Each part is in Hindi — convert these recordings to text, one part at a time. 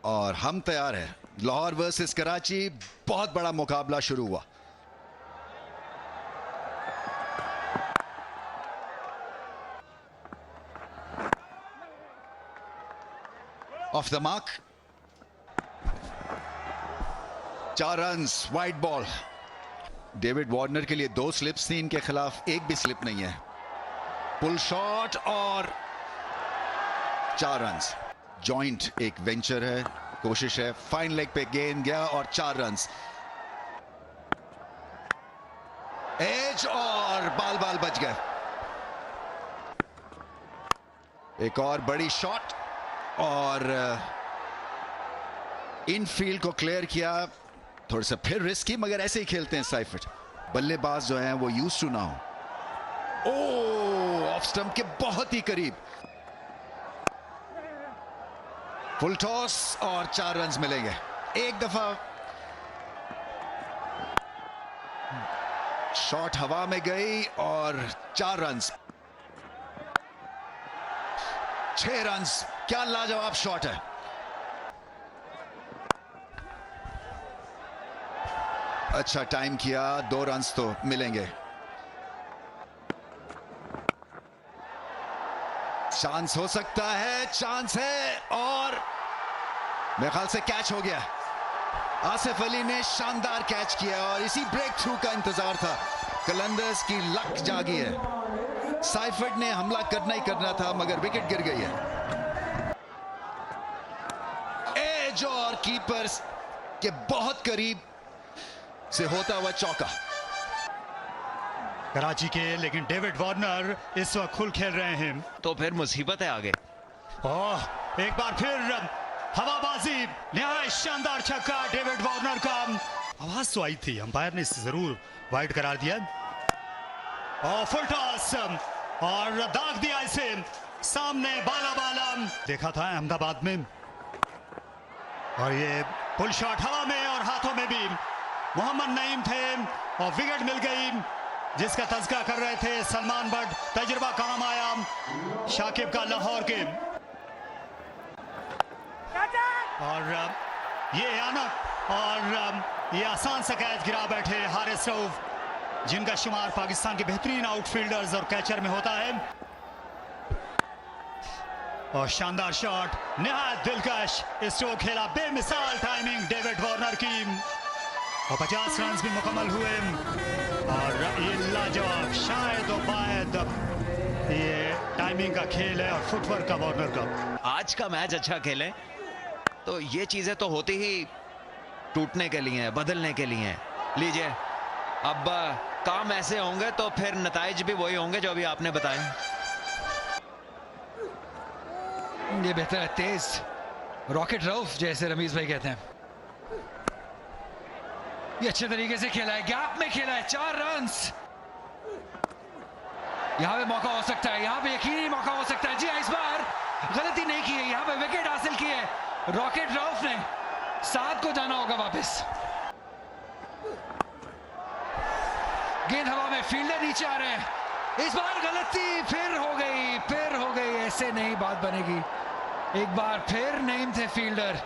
और हम तैयार हैं। लाहौर वर्सेस कराची, बहुत बड़ा मुकाबला शुरू हुआ। Of the mark, 4 runs, wide ball. David Warner के लिए 2 स्लिप्स थी, इनके खिलाफ एक भी स्लिप नहीं है। पुल शॉट और 4 रन्स। जॉइंट एक वेंचर है, कोशिश है, फाइन लेग पे गेंद गया और 4 रन्स। एज और बाल बाल बच गए। एक और बड़ी शॉट और इनफील्ड को क्लियर किया। थोड़ा सा फिर रिस्की, मगर ऐसे ही खेलते हैं साइफर्ड। बल्लेबाज जो हैं वो यूज्ड टू ना हो। ओ, ऑफ स्टंप के बहुत ही करीब। फुल टॉस और 4 रन्स मिलेंगे। एक दफा शॉट हवा में गई और 4 रन्स। 6 रन्स। क्या लाजवाब शॉट है। अच्छा टाइम किया, 2 रन्स तो मिलेंगे। चांस हो सकता है, चांस है और मेरे ख्याल से कैच हो गया। आसिफ अली ने शानदार कैच किया और इसी ब्रेक थ्रू का इंतजार था। कलंदर्स की लक जागी है। साइफर्ड ने हमला करना ही करना था, मगर विकेट गिर गई है। एज और कीपर्स के बहुत करीब से होता हुआ चौका। कराची के लेकिन डेविड वार्नर इस वक्त खुल खेल रहे हैं, तो फिर मुसीबत है आगे। ओह, एक बार फिर हवाबाजी, निहायत शानदार छक्का डेविड वार्नर का। आवाज तो आई थी, अंपायर ने इसे जरूर वाइड करार दिया। और फुल टॉस और दाग दिया इसे सामने, बाला बाला देखा था अहमदाबाद में। और ये पुल शॉट हवा में और हाथों में भी मोहम्मद नईम थे और विकेट मिल गई, जिसका तज़किरा कर रहे थे सलमान बट। तजुर्बा काम आया शाकिब का लाहौर के। और ये यानक और ये आसान सा कैच गिरा बैठे हारिस रऊफ, जिनका शुमार पाकिस्तान के बेहतरीन आउटफील्डर्स और कैचर में होता है। और शानदार शॉट, निहायत दिलकश स्ट्रोक खेला, बेमिसाल टाइमिंग डेविड वार्नर की। और 50 रन भी मुकम्मल हुए। और ये लाजवाब, शायद और बायद ये टाइमिंग का खेल है और फुटवर्क का वार्नर का। आज का मैच अच्छा खेले तो ये चीजें तो होती ही टूटने के लिए, बदलने के लिए। लीजिए, अब काम ऐसे होंगे तो फिर नताइज भी वही होंगे जो अभी आपने बताए। ये बेहतर है, तेज रॉकेट रऊफ जैसे रमीज भाई कहते हैं। ये अच्छे तरीके से खेला है, गैप में खेला है, 4 रन्स। यहां पे मौका हो सकता है, यहां पे यकीनी मौका हो सकता है। जी इस बार गलती नहीं की है, यहां पे विकेट हासिल की है रॉकेट रऊफ ने। 7 को जाना होगा वापस। गेंद हवा में, फील्डर नीचे आ रहे हैं। इस बार गलती फिर हो गई, फिर हो गई। ऐसे नहीं बात बनेगी। एक बार फिर नईम थे फील्डर।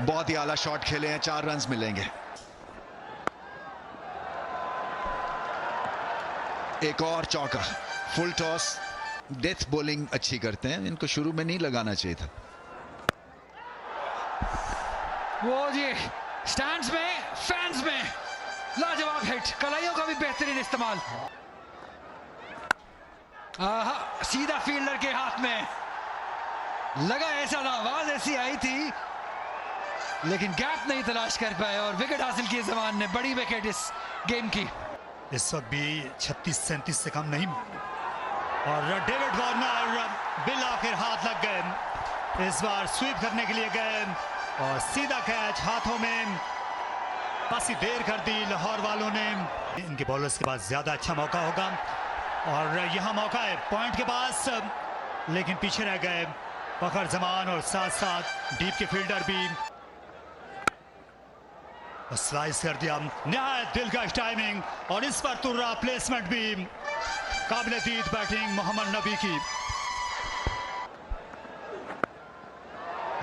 बहुत ही आला शॉट खेले हैं, 4 रन्स मिलेंगे। एक और चौका। फुल टॉस, डेथ बॉलिंग अच्छी करते हैं, इनको शुरू में नहीं लगाना चाहिए था। वो जी स्टैंड्स में, फैंस में लाजवाब हिट, कलाइयों का भी बेहतरीन इस्तेमाल। सीधा फील्डर के हाथ में लगा, ऐसा ना आवाज ऐसी आई थी, लेकिन गैप नहीं तलाश कर पाए और विकेट हासिल किए जमान ने। बड़ी विकेट इस गेम की। इस वक्त भी 36-37 से कम नहीं। और डेविड वार्नर बिल आखिर हाथ लग गए। इस बार स्वीप करने के लिए गए और सीधा कैच हाथों में। काफी देर कर दी लाहौर वालों ने। इनके बॉलर्स के पास ज्यादा अच्छा मौका होगा और यहाँ मौका है पॉइंट के पास, लेकिन पीछे रह गए फखर जमान और साथ साथ डीप के फील्डर भी। स्लाइस कर दिया, निहायत दिलकश टाइमिंग और इस पर तुर्रा प्लेसमेंट भी। काबिल-ए-दीद बैटिंग मोहम्मद नबी की।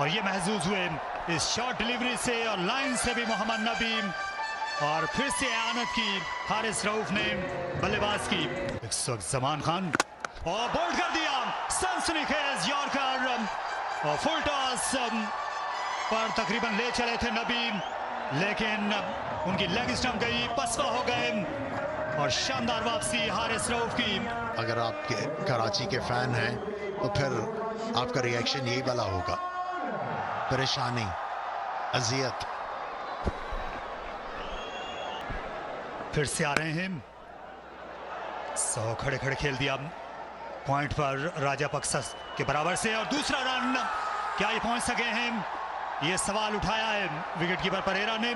और ये महसूस हुए इस शॉर्ट डिलीवरी से और लाइन से भी मोहम्मद नबी, और फिर से आनत की हारिस रऊफ ने बल्लेबाज की। इस वक्त जमान खान और बोल्ड कर दिया सनसनीखेज यॉर्कर और फुल टॉस पर तकरीबन ले चले थे नबी, लेकिन उनकी लेग स्टंप गई, पसवा हो गए और शानदार वापसी हारिस रऊफ की। अगर आप कराची के फैन हैं तो फिर आपका रिएक्शन यही वाला होगा, परेशानी, अजियत। फिर से आ रहे हैं 100 खड़े खड़े खेल दिया पॉइंट पर राजापक्सा के बराबर से, और दूसरा रन क्या ये पहुंच सके हैं, ये सवाल उठाया है विकेटकीपर परेरा ने।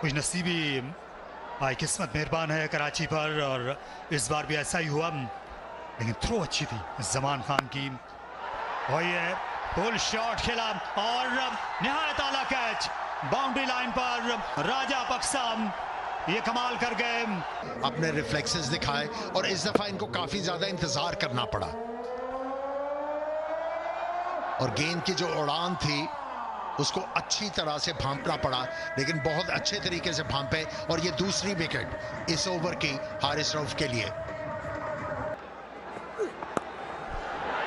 कुछ नसीबी आई किस्मत मेहरबान है कराची पर, और इस बार भी ऐसा ही हुआ, लेकिन थ्रो अच्छी थी जमान खान की, और ये पुल शॉट खेला और निहायत आला कैच बाउंड्री लाइन पर राजापक्सा ये कमाल कर गए। अपने रिफ्लेक्सेस दिखाए और इस दफा इनको काफी ज्यादा इंतजार करना पड़ा, और गेंद की जो उड़ान थी उसको अच्छी तरह से भांपना पड़ा, लेकिन बहुत अच्छे तरीके से भांपे, और ये दूसरी विकेट इस ओवर की हारिस रऊफ के लिए।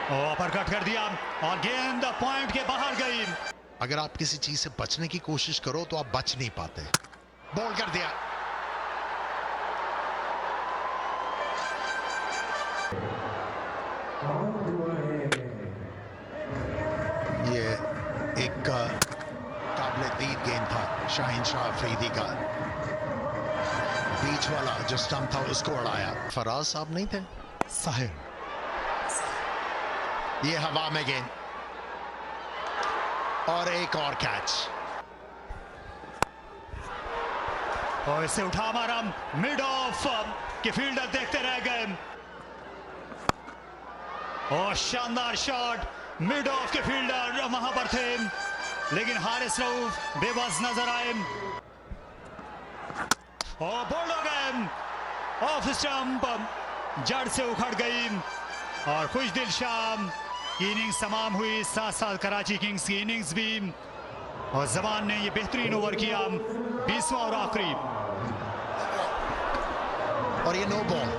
अपरकट कर दिया और गेंद पॉइंट के बाहर गई। अगर आप किसी चीज से बचने की कोशिश करो तो आप बच नहीं पाते। बॉल कर दिया, ये एक काबिल दीद गेंद था शाहीन शाह अफरीदी का, बीच वाला जो स्टंप था उसको उड़ाया। फराज साहब नहीं थे, साहिर, ये हवा में गेंद और एक और कैच, और इसे उठा मारा मिड ऑफ के फील्डर देखते रह गए, और शानदार शॉट मिड ऑफ के फील्डर वहां पर थे, लेकिन हारिस रऊफ बेबस नजर आए और बोल्ड हो गए। ऑफ स्टंप जड़ से उखड़ गई और खुशदिल शाम की इनिंग्स तमाम हुई, साथ साथ कराची किंग्स की इनिंग्स भी, और जमान ने ये बेहतरीन ओवर किया 20वां और आखिरी, और ये नो बॉल।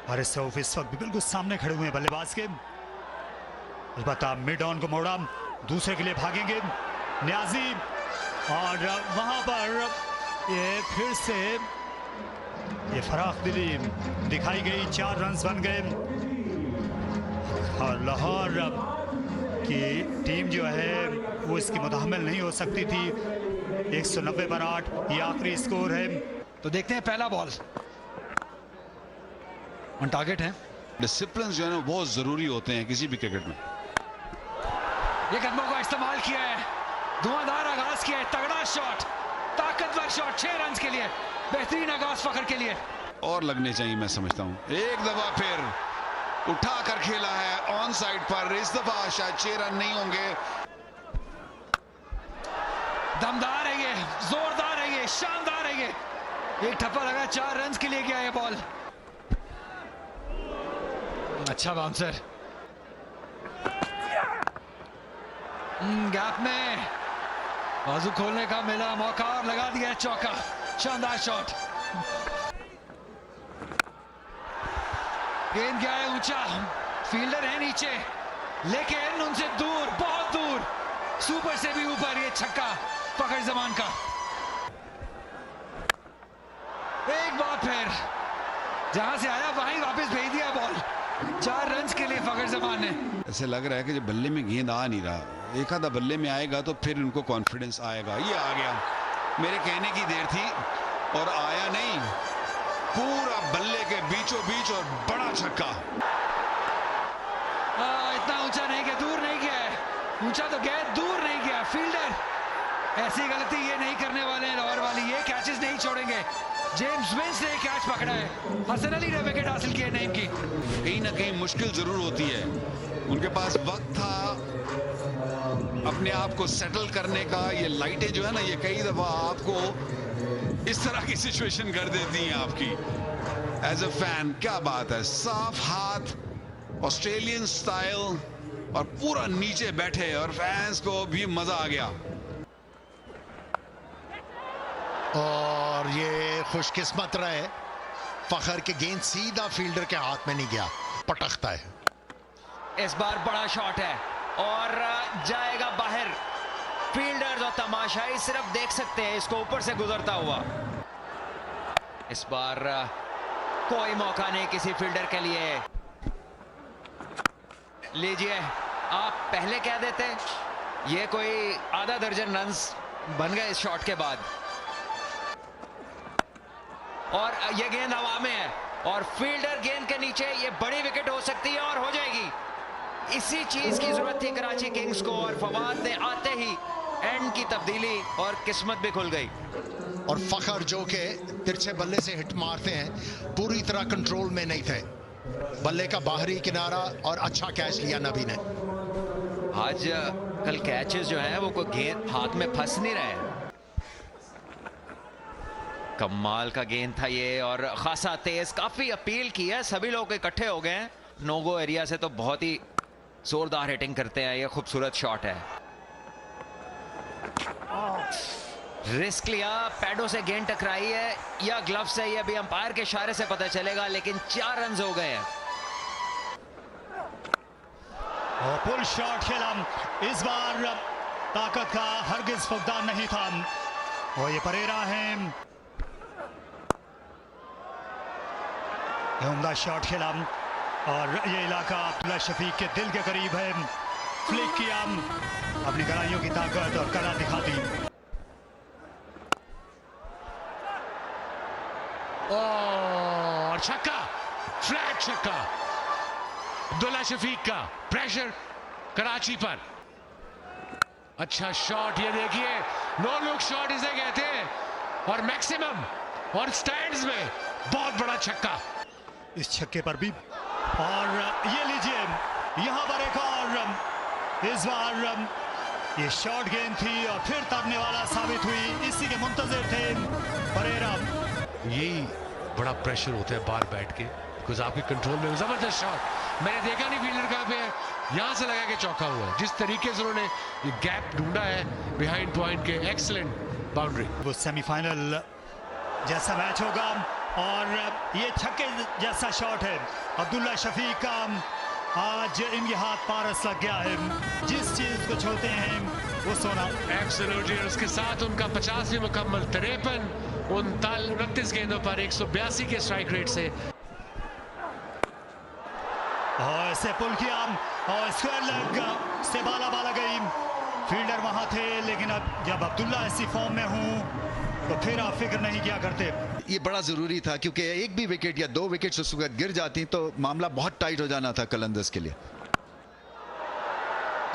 हारिस रऊफ इस वक्त भी बिल्कुल सामने खड़े हुए हैं बल्लेबाज के, अलबत्ता मिड ऑन को मोड़ा, दूसरे के लिए भागेंगे न्याजी, और वहां पर ये फिर से ये फराख दिली दिखाई गई, 4 रन्स बन गए, और लाहौर की टीम जो है वो इसकी मुदाहमल नहीं हो सकती थी। 190 पर 8 ये आखिरी स्कोर है। तो देखते हैं पहला बॉल ऑन टारगेट है। डिसिप्लिन जो है ना बहुत जरूरी होते हैं किसी भी क्रिकेट में। ये कदमों का इस्तेमाल किया है, धुआंधार आगाज किया है, तगड़ा शॉट, ताकतवर शॉट, 6 रन के लिए बेहतरीन आगाज फखर के लिए, और लगने चाहिए मैं समझता हूं। एक दफा फिर उठा कर खेला है ऑन साइड पर, इस दफा शायद 6 रन नहीं होंगे। दमदार है ये, जोरदार है ये, शानदार है ये, एक ठप्पा लगा, 4 रन के लिए गया ये बॉल। अच्छा बाउंसर, गैप में बाजू खोलने का मिला मौका और लगा दिया चौका, शानदार शॉट। गेंद गया है ऊंचा, फील्डर है नीचे, लेकिन उनसे दूर, बहुत दूर, सुपर से भी ऊपर, ये छक्का फखर जमान का। एक बार फिर जहां से आया वहीं वापस भेज दिया बॉल, 4 रन के लिए फखर जमान ने। ऐसे लग रहा है कि जब बल्ले में गेंद आ नहीं रहा, एक आधा बल्ले में आएगा तो फिर उनको कॉन्फिडेंस आएगा। ये आ गया, मेरे कहने की देर थी और आया नहीं, पूरा बल्ले के बीचों बीच और बड़ा छक्का। इतना ऊंचा नहीं गया, दूर नहीं गया है, ऊंचा तो गया, दूर नहीं गया। फील्डर ऐसी गलती ये नहीं करने वाले हैं लाहौर वाली, ये कैचेस नहीं छोड़ेंगे। जेम्स विंस ने कैच पकड़ा है, हसन अली ने विकेट हासिल किया नईम की। कहीं ना कहीं मुश्किल जरूर होती है, उनके पास वक्त था अपने आप को सेटल करने का। ये लाइटें जो है ना, ये कई दफा आपको इस तरह की सिचुएशन कर देती हैं आपकी एज अ फैन। क्या बात है, साफ हाथ, ऑस्ट्रेलियन स्टाइल, और पूरा नीचे बैठे, और फैंस को भी मजा आ गया। और ये खुशकिस्मत रहे फखर के गेंद सीधा फील्डर के हाथ में नहीं गया, पटकता है। इस बार बड़ा शॉट है और जाएगा बाहर। फील्डर्स और तमाशाई सिर्फ देख सकते हैं इसको ऊपर से गुजरता हुआ। इस बार कोई मौका नहीं किसी फील्डर के लिए। लीजिए, आप पहले कह देते, ये कोई आधा दर्जन रन्स बन गए इस शॉट के बाद। और ये गेंद हवा में है और फील्डर गेंद के नीचे, ये बड़ी विकेट हो सकती है और हो जाएगी। इसी चीज की जरूरत थी कराची किंग्स को, और फवाद ने आते ही एंड की तब्दीली और किस्मत भी खुल गई। और फखर जो के तिरछे बल्ले से हिट मारते हैं, पूरी तरह कंट्रोल में नहीं थे। बल्ले का बाहरी किनारा और अच्छा कैच लिया नबी ने। आज कल कैचेस जो हैं वो कोई गेंद हाथ में फंस नहीं रहे हैं। कमाल का गेंद था ये, और खासा तेज, काफी अपील की है, सभी लोग इकट्ठे हो गए हैं। नो-गो एरिया से तो बहुत ही जोरदार हिटिंग करते हैं। ये खूबसूरत शॉट है, रिस्क लिया, पैडों से गेंद टकराई है या ग्लव से, ये अभी अंपायर के इशारे से पता चलेगा, लेकिन 4 रन हो गए हैं। और पुल शॉट खेला, इस बार ताकत का हरगिज फुकदान नहीं था। और ये परेरा है, उम्दा शॉट खेला, और ये इलाका अब्दुल्ला शफीक के दिल के करीब है। फ्लिक किया, अपनी गहराइयों की ताकत और कला दिखा दी। और छक्का, फ्लैट छक्का अब्दुल्ला शफीक का। प्रेशर कराची पर, अच्छा शॉट, ये देखिए, नो लुक शॉट इसे कहते हैं, और मैक्सिमम और स्टैंड्स में बहुत बड़ा छक्का इस छक्के पर भी। और ये लीजिए, यहां पर एक और, इस बार ये शॉर्ट गेंद थी और फिर तबने वाला साबित हुई, इसी के मुंतजिर थे परेरा। यही बड़ा प्रेशर होता है बाहर बैठ के, बिकॉज आपके कंट्रोल में। जबरदस्त शॉट, मैंने देखा नहीं फील्डर कहां पे है, यहां से लगा के चौका हुआ है। जिस तरीके से उन्होंने ये गैप ढूंढा है बिहाइंड पॉइंट के, एक्सीलेंट बाउंड्री। वो सेमीफाइनल जैसा मैच होगा, और ये छक्के जैसा शॉट है अब्दुल्ला शफीक का। आज इनके हाथ पारस लग गया है, जिस चीज को छूते हैं वो सोना। एब्सोल्युटली, उसके साथ उनका 50वीं मुकम्मल, 53 29 गेंदों पर 182 के स्ट्राइक रेट से। और इसे पुल किया और स्क्वायर लेग से बाला बाला गई। फील्डर वहां थे, लेकिन अब जब अब्दुल्ला ऐसी फॉर्म में हूं तो फिर आप फिक्र नहीं किया करते। ये बड़ा जरूरी था, क्योंकि एक भी विकेट या 2 विकेट उस वक्त गिर जाती तो मामला बहुत टाइट हो जाना था कलंदर्स के लिए।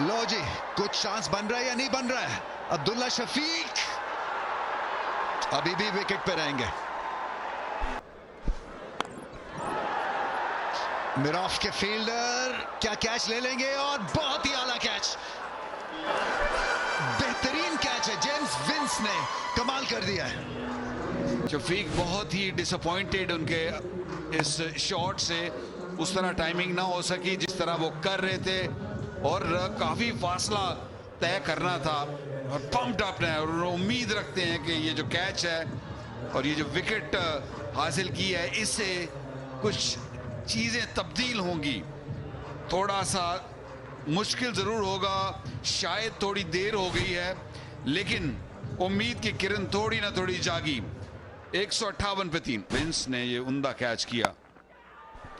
लो जी, कुछ चांस बन रहा है या नहीं बन रहा है? अब्दुल्ला शफीक अभी भी विकेट पे रहेंगे। मिराफ के फील्डर क्या कैच ले लेंगे? और बहुत ही आला कैच, बेहतरीन कैच है, जेम्स विंस ने कमाल कर दिया है। शफीक बहुत ही डिसअपॉइंटेड उनके इस शॉट से, उस तरह टाइमिंग ना हो सकी जिस तरह वो कर रहे थे, और काफी फासला तय करना था, और पंप्ड अप है, और उम्मीद रखते हैं कि ये जो कैच है और ये जो विकेट हासिल की है, इससे कुछ चीजें तब्दील होंगी। थोड़ा सा मुश्किल जरूर होगा, शायद थोड़ी देर हो गई है, लेकिन उम्मीद की किरण थोड़ी ना थोड़ी जागी। 158 पे 3 विंस ने ये उम्दा कैच किया।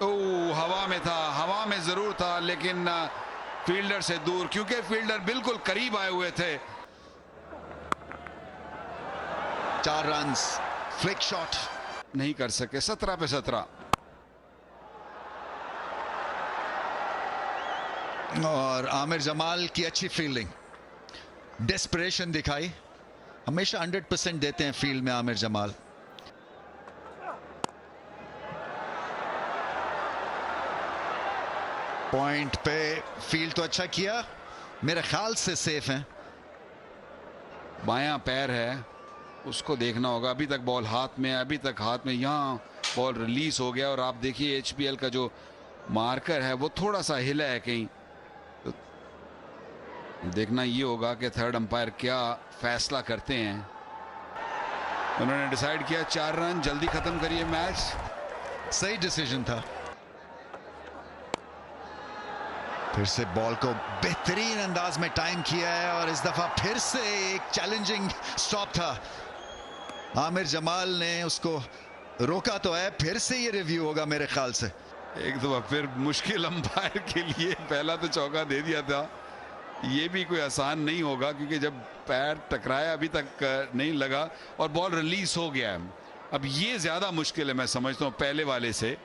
ओह, हवा में था, हवा में जरूर था, लेकिन फील्डर से दूर, क्योंकि फील्डर बिल्कुल करीब आए हुए थे। 4 रन, फ्लिक शॉट नहीं कर सके। 17 पे 17। और आमिर जमाल की अच्छी फील्डिंग, डेस्परेशन दिखाई। हमेशा 100% देते हैं फील्ड में आमिर जमाल। पॉइंट पे फील्ड तो अच्छा किया, मेरे ख्याल से सेफ हैं। बायां पैर है, उसको देखना होगा। अभी तक बॉल हाथ में है, अभी तक हाथ में, यहाँ बॉल रिलीज हो गया और आप देखिए HPL का जो मार्कर है वो थोड़ा सा हिला है कहीं। तो देखना ये होगा कि थर्ड अंपायर क्या फैसला करते हैं। उन्होंने डिसाइड किया 4 रन, जल्दी खत्म करिए मैच। सही डिसीजन था। फिर से बॉल को बेहतरीन अंदाज में टाइम किया है और इस दफा फिर से एक चैलेंजिंग स्टॉप था। आमिर जमाल ने उसको रोका तो है, फिर से ये रिव्यू होगा मेरे ख्याल से। एक दफा फिर मुश्किल अंपायर के लिए पहला तो चौका दे दिया था। ये भी कोई आसान नहीं होगा क्योंकि जब पैर टकराया अभी तक नहीं लगा और बॉल रिलीज हो गया है। अब ये ज्यादा मुश्किल है मैं समझता हूँ पहले वाले से।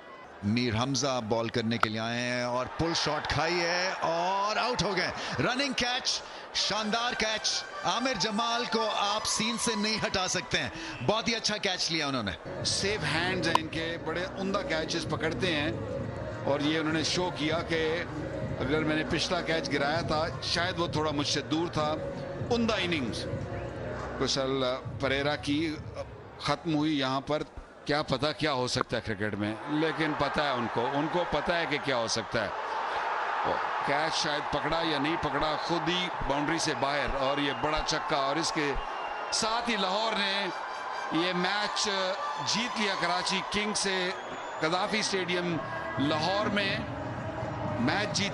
मीर हमजा बॉल करने के लिए आए हैं और पुल शॉट खाई है और आउट हो गए। रनिंग कैच, शानदार कैच। आमिर जमाल को आप सीन से नहीं हटा सकते हैं, बहुत ही अच्छा कैच लिया उन्होंने। सेफ हैंड्स हैं इनके, बड़े उम्दा कैचेस पकड़ते हैं और ये उन्होंने शो किया कि अगर मैंने पिछला कैच गिराया था शायद वो थोड़ा मुझसे दूर था। उम्दा इनिंग्स कुशल परेरा की खत्म हुई यहाँ पर। क्या पता क्या हो सकता है क्रिकेट में, लेकिन पता है उनको पता है कि क्या हो सकता है। कैच शायद पकड़ा या नहीं पकड़ा, खुद ही बाउंड्री से बाहर और ये बड़ा छक्का। और इसके साथ ही लाहौर ने ये मैच जीत लिया कराची किंग्स से। गद्दाफी स्टेडियम लाहौर में मैच जीत